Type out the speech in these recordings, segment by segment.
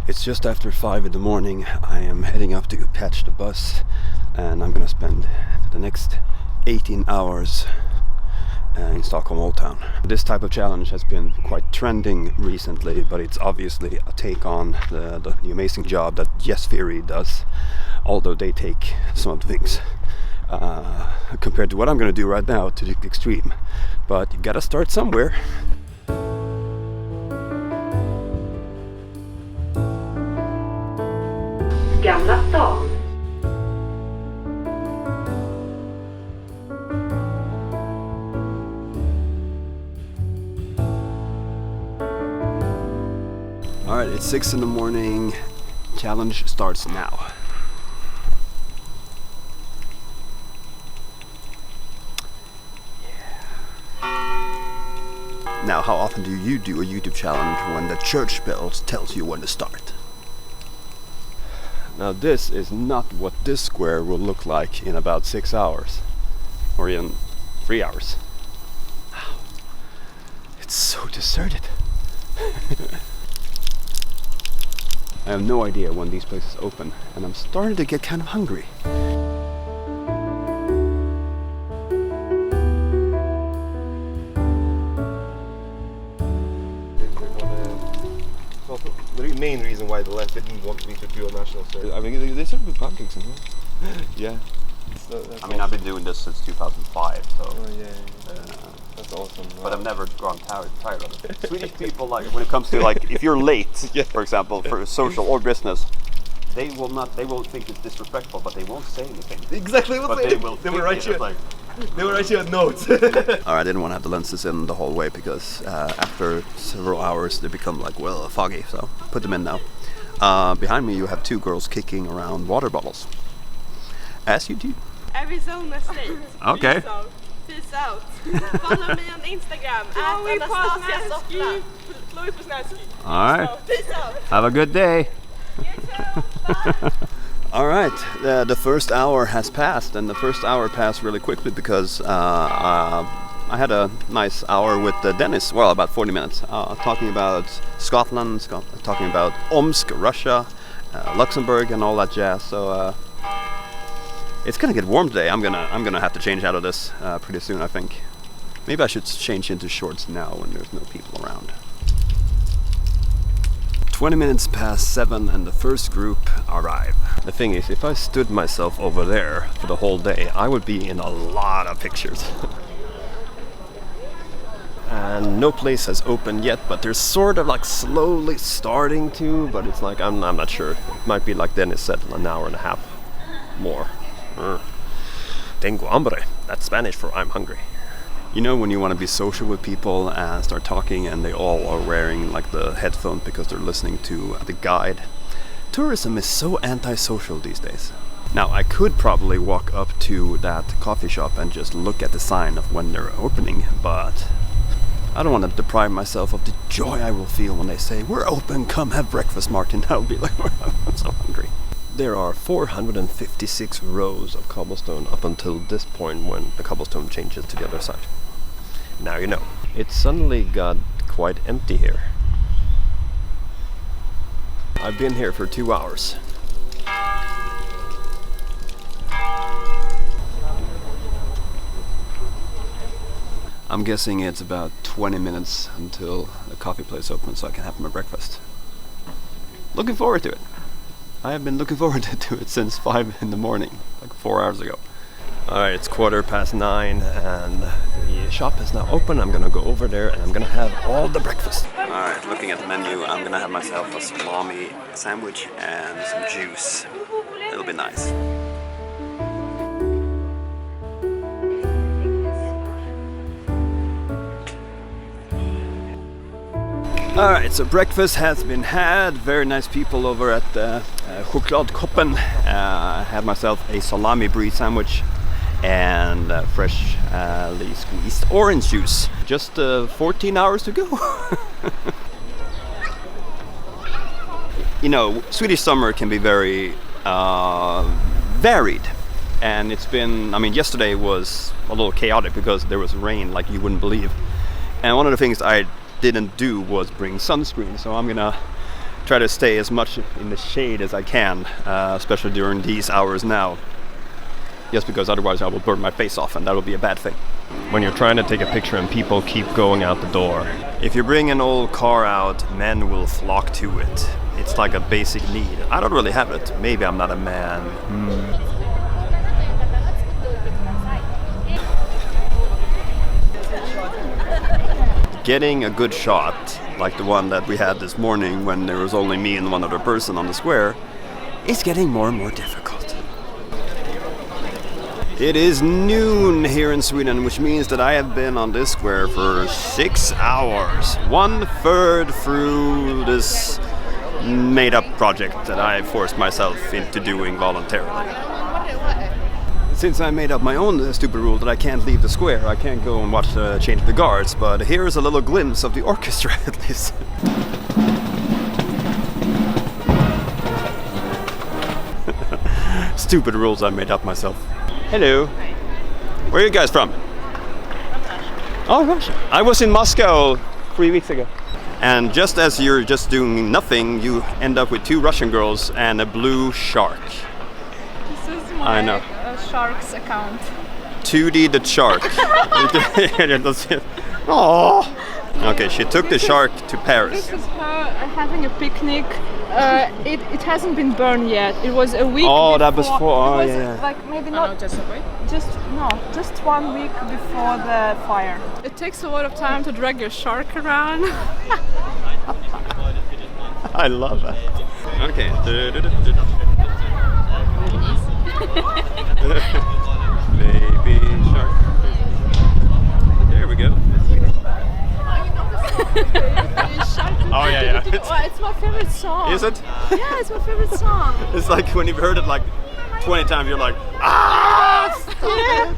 It's just after 5 in the morning. I am heading up to catch the bus, and I'm gonna spend the next 18 hours in Stockholm Old Town. This type of challenge has been quite trending recently, but it's obviously a take on the amazing job that Yes Theory does, although they take some of the things compared to what I'm gonna do right now to the extreme. But you gotta start somewhere. Gamla Stan. Alright, it's 6 in the morning. Challenge starts now. Now, how often do you do a YouTube challenge when the church bells tells you when to start? Now, this is not what this square will look like in about 6 hours, or even 3 hours. Wow, it's so deserted. I have no idea when these places open, and I'm starting to get kind of hungry. The main reason why the left didn't want me to do a national service. I mean, they serve with pancakes and well. Yeah. So I mean, I've been doing this since 2005, so. Oh yeah. That's awesome. But I've never grown tired of it. Swedish people, like, when it comes to, like, if you're late, Yeah. for example, for social or business, they will think it's disrespectful, but they won't say anything. Exactly what But they will. They will write you. like. They will write you a note. Alright, I didn't want to have the lenses in the whole way because after several hours they become like, well, foggy, so put them in now. Behind me you have two girls kicking around water bottles. As you do. Arizona State. Okay. Peace out. Follow me on Instagram @Anastasia. Chloe Posnanski. Alright. So, peace out. Have a good day. You too. Bye. Alright, the first hour has passed, and the first hour passed really quickly because I had a nice hour with Dennis, well, about 40 minutes, talking about Scotland, talking about Omsk, Russia, Luxembourg and all that jazz. So it's gonna get warm today. I'm gonna have to change out of this pretty soon, I think. Maybe I should change into shorts now when there's no people around. 20 minutes past 7 and the first group arrive. The thing is, if I stood myself over there for the whole day, I would be in a lot of pictures. And no place has opened yet, but they're sort of like slowly starting to, but it's like, I'm not sure. It might be like Dennis said, an hour and a half more. Tengo hambre. That's Spanish for I'm hungry. You know, when you want to be social with people and start talking and they all are wearing like the headphones because they're listening to the guide. Tourism is so antisocial these days. Now, I could probably walk up to that coffee shop and just look at the sign of when they're opening, but I don't want to deprive myself of the joy I will feel when they say, "We're open, come have breakfast, Martin." I'll be like, I'm so hungry. There are 456 rows of cobblestone up until this point when the cobblestone changes to the other side. Now you know. It suddenly got quite empty here. I've been here for 2 hours. I'm guessing it's about 20 minutes until the coffee place opens so I can have my breakfast. Looking forward to it. I have been looking forward to it since 5 in the morning, like 4 hours ago. Alright, it's 9:15 and the shop is now open. I'm gonna go over there and I'm gonna have all the breakfast. Alright, looking at the menu, I'm gonna have myself a salami sandwich and some juice. It'll be nice. Alright, so breakfast has been had. Very nice people over at Chokladkoppen. I had myself a salami brie sandwich and freshly squeezed orange juice. Just 14 hours to go. You know, Swedish summer can be very varied. And it's been, I mean, yesterday was a little chaotic because there was rain like you wouldn't believe. And one of the things I didn't do was bring sunscreen, so I'm gonna try to stay as much in the shade as I can, especially during these hours now. Just because otherwise I will burn my face off, and that will be a bad thing. When you're trying to take a picture and people keep going out the door, if you bring an old car out, men will flock to it. It's like a basic need. I don't really have it. Maybe I'm not a man. Getting a good shot, like the one that we had this morning when there was only me and one other person on the square, is getting more and more difficult. It is noon here in Sweden, which means that I have been on this square for 6 hours. 1/3 through this made-up project that I forced myself into doing voluntarily. Since I made up my own stupid rule that I can't leave the square, I can't go and watch the change of the guards, but here's a little glimpse of the orchestra at least. Stupid rules I made up myself. Hello. Hi. Where are you guys from? Oh, Russia. I was in Moscow 3 weeks ago. And just as you're just doing nothing, you end up with 2 Russian girls and a blue shark. This is I know. shark's account. 2D the shark. Oh. Okay, she took the shark to Paris. This is her having a picnic. It hasn't been burned yet. It was a week. Oh, before. that was for. Oh, It was yeah. like maybe not just a week. Just 1 week before the fire. It takes a lot of time to drag your shark around. I love that. Okay. Baby shark. There we go. Oh yeah. Oh, it's my favorite song. Is it? Yeah, it's my favorite song. It's like when you've heard it like 20 times, you're like, ah! Yeah.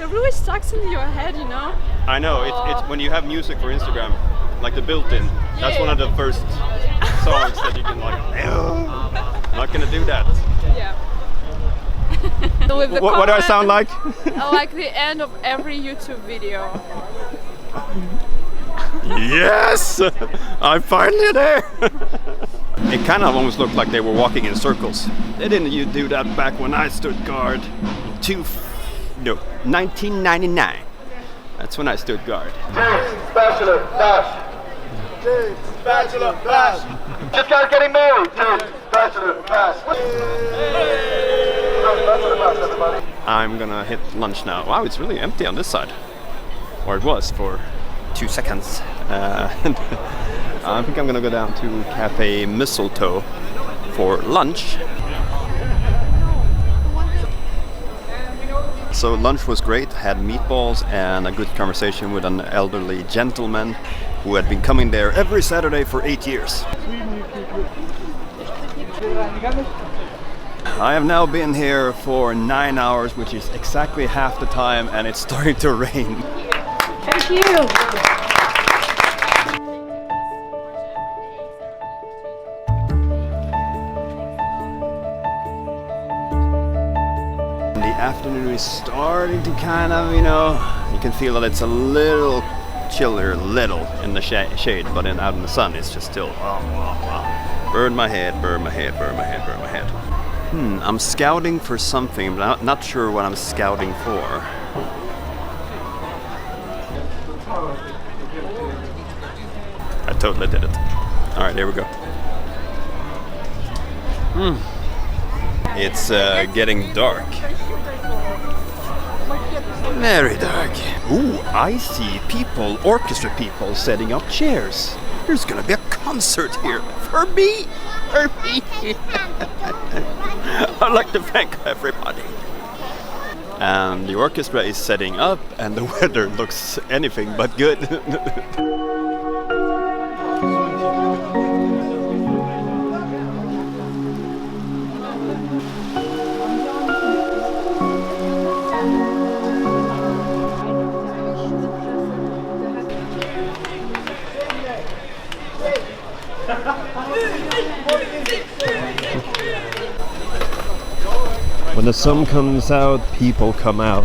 It really stuck into your head, you know? I know, it's when you have music for Instagram, like the built-in, that's one of the first songs that you can like, not gonna do that. Yeah. With the What do I comment, sound like? like the end of every YouTube video. Yes! I'm finally there! It kind of almost looked like they were walking in circles. They didn't do that back when I stood guard. 1999. That's when I stood guard. Bachelor Bash. Bachelor Bash. Just guys getting married. Bachelor Bash. Bachelor Bash, everybody. I'm gonna hit lunch now. Wow, it's really empty on this side. Or it was for 2 seconds. I think I'm gonna go down to Cafe Mistletoe for lunch. So lunch was great, had meatballs and a good conversation with an elderly gentleman who had been coming there every Saturday for 8 years. I have now been here for 9 hours, which is exactly half the time, and it's starting to rain. Thank you. The afternoon is starting to kind of, you can feel that it's a little chillier, in the shade, but out in the sun it's just still, burn my head. I'm scouting for something, but I'm not sure what I'm scouting for. I totally did it. Alright, here we go. It's getting dark. Very dark. Ooh, I see people, orchestra people, setting up chairs. There's gonna be a concert here for me. I'd like to thank everybody. And the orchestra is setting up, and the weather looks anything but good. When the sun comes out, people come out.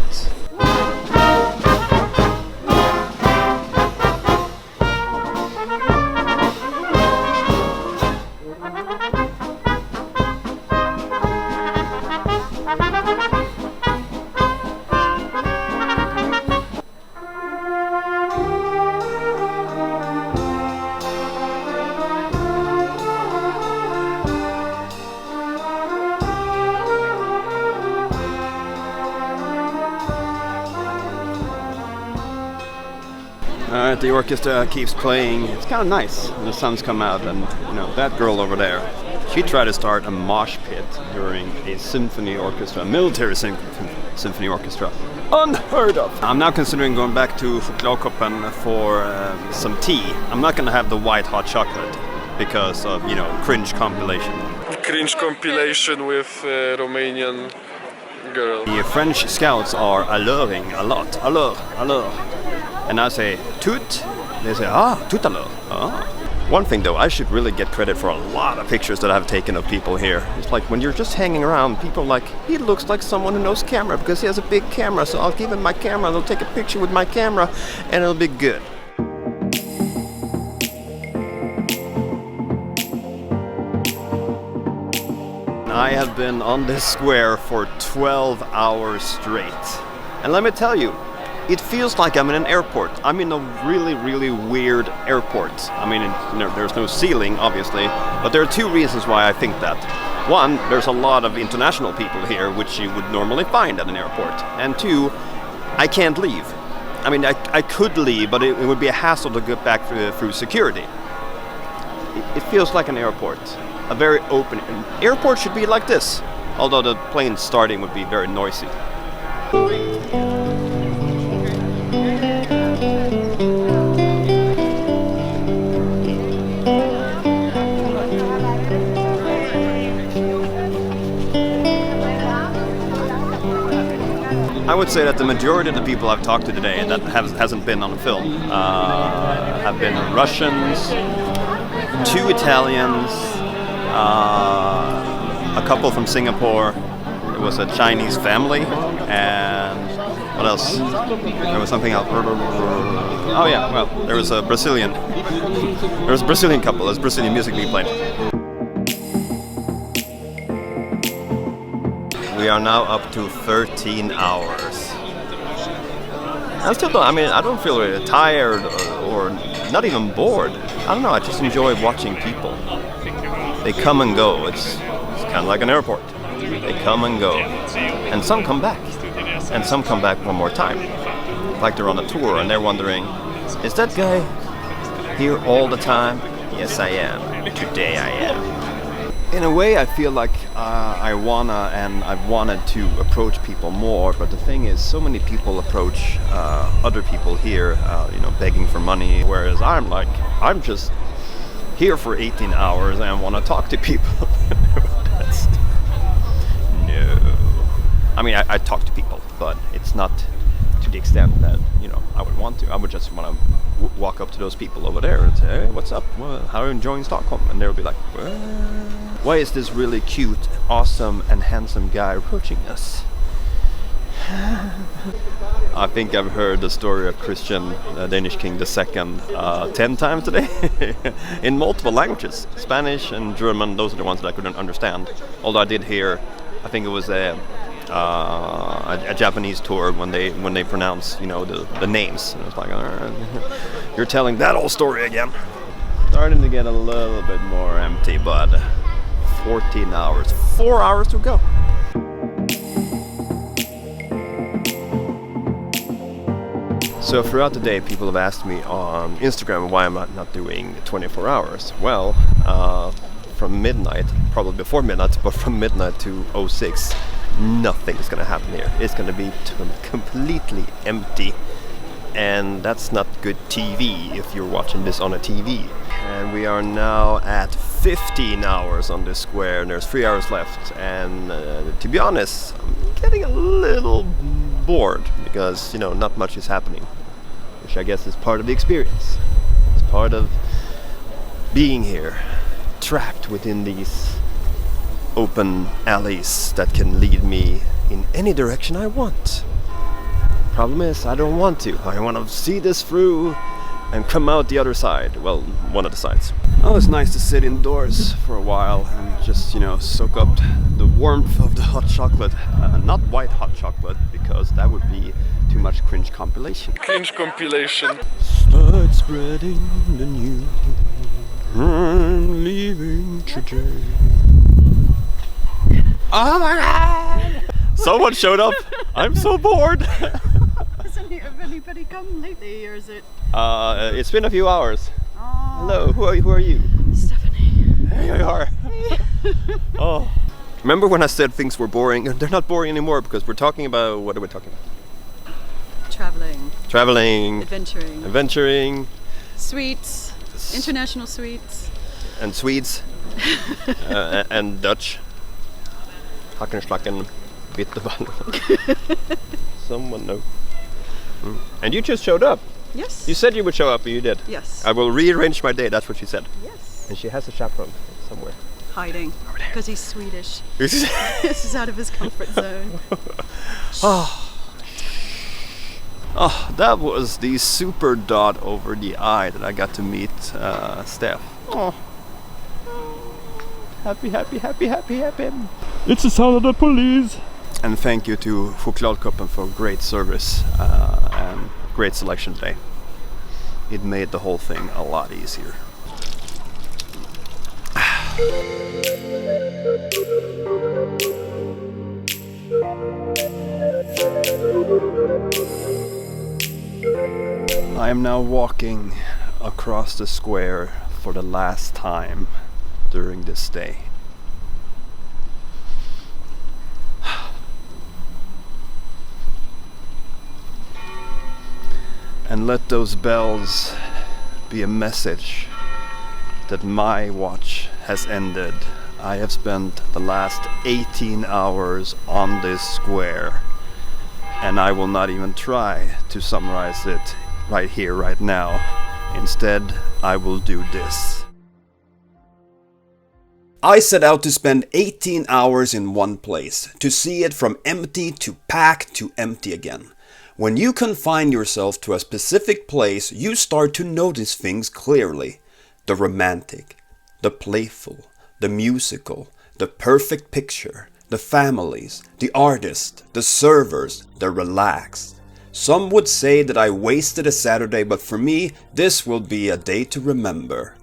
Alright, the orchestra keeps playing. It's kind of nice when the sun's come out, and you know, that girl over there, she tried to start a mosh pit during a symphony orchestra, a military symphony orchestra. Unheard of! I'm now considering going back to Chokladkoppen for some tea. I'm not gonna have the white hot chocolate because of, you know, cringe compilation. Cringe compilation with Romanian girl. The French scouts are alluring a lot. Allure. And I say, tout. They say, tout à l'heure. Ah. One thing though, I should really get credit for a lot of pictures that I've taken of people here. It's like when you're just hanging around, people are like, he looks like someone who knows camera because he has a big camera, so I'll give him my camera and he'll take a picture with my camera and it'll be good. I have been on this square for 12 hours straight. And let me tell you, it feels like I'm in an airport. I'm in a really, really weird airport. I mean, there's no ceiling, obviously, but there are two reasons why I think that. One, there's a lot of international people here, which you would normally find at an airport. And two, I can't leave. I mean, I could leave, but it would be a hassle to get back through security. It feels like an airport. A very open airport should be like this, although the plane starting would be very noisy. I would say that the majority of the people I've talked to today that hasn't been on a film have been Russians, 2 Italians, a couple from Singapore. It was a Chinese family, and what else? There was something else. Oh yeah, well, there was a Brazilian. There was a Brazilian couple. There's Brazilian music being played. We are now up to 13 hours. I still don't. I mean, I don't feel really tired or not even bored. I don't know. I just enjoy watching people. They come and go. It's kind of like an airport. They come and go. And some come back. And some come back one more time. Like they're on a tour and they're wondering, is that guy here all the time? Yes, I am. Today I am. In a way, I feel like I've wanted to approach people more, but the thing is, so many people approach other people here, begging for money, whereas I'm just here for 18 hours and I want to talk to people. No. I mean, I talk to people, but it's not to the extent that, I would want to. I would just want to walk up to those people over there and say, hey, what's up? Well, how are you enjoying Stockholm? And they'll be like, well, why is this really cute, awesome, and handsome guy approaching us? I think I've heard the story of Christian, Danish King II, 10 times today in multiple languages. Spanish and German, those are the ones that I couldn't understand. Although I did hear, I think it was a Japanese tour when they pronounce, the names. And it's like, you're telling that old story again. Starting to get a little bit more empty, but 14 hours, 4 hours to go. So throughout the day, people have asked me on Instagram why I'm not doing 24 hours. Well, from midnight, probably before midnight, but from midnight to 06, nothing is going to happen here. It's going to be completely empty. And that's not good TV if you're watching this on a TV. And we are now at 15 hours on this square, and there's 3 hours left. And to be honest, I'm getting a little bored because, not much is happening. Which I guess is part of the experience. It's part of being here, trapped within these open alleys that can lead me in any direction I want. Problem is, I don't want to. I want to see this through and come out the other side. Well, one of the sides. Oh, it's nice to sit indoors for a while and just, soak up the warmth of the hot chocolate. Not white hot chocolate, because that would be too much cringe compilation. Cringe compilation. Start spreading the news. I'm leaving today. Oh my god! Someone showed up. I'm so bored. Has anybody come lately, or is it It's been a few hours. Oh, Hello, who are you? Stephanie. Here you are. Oh. Remember when I said things were boring? They're not boring anymore because we're talking about... What are we talking about? Traveling, Traveling, adventuring, adventuring, sweets, international sweets. and Swedes, and Dutch. Hackenschlacken, bitterball. Someone know. And you just showed up. Yes. You said you would show up, and you did. Yes. I will rearrange my day, that's what she said. Yes. And she has a chaperone somewhere. Hiding. Because he's Swedish. This This is out of his comfort zone. Oh, that was the super dot over the eye that I got to meet Steph. Oh. Happy. It's the sound of the police. And thank you to Chokladkoppen for great service and great selection today. It made the whole thing a lot easier. I am now walking across the square for the last time during this day. And let those bells be a message that my watch has ended. I have spent the last 18 hours on this square, and I will not even try to summarize it right here, right now. Instead, I will do this. I set out to spend 18 hours in one place, to see it from empty to packed to empty again. When you confine yourself to a specific place, you start to notice things clearly. The romantic, the playful, the musical, the perfect picture, the families, the artists, the servers, the relaxed. Some would say that I wasted a Saturday, but for me, this will be a day to remember.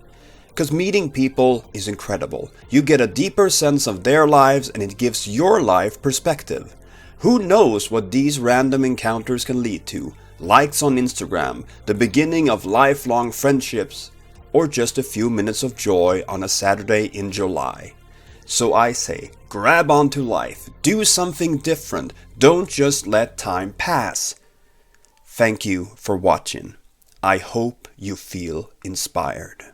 Because meeting people is incredible. You get a deeper sense of their lives and it gives your life perspective. Who knows what these random encounters can lead to? Likes on Instagram, the beginning of lifelong friendships, or just a few minutes of joy on a Saturday in July. So I say, grab onto life, do something different, don't just let time pass. Thank you for watching. I hope you feel inspired.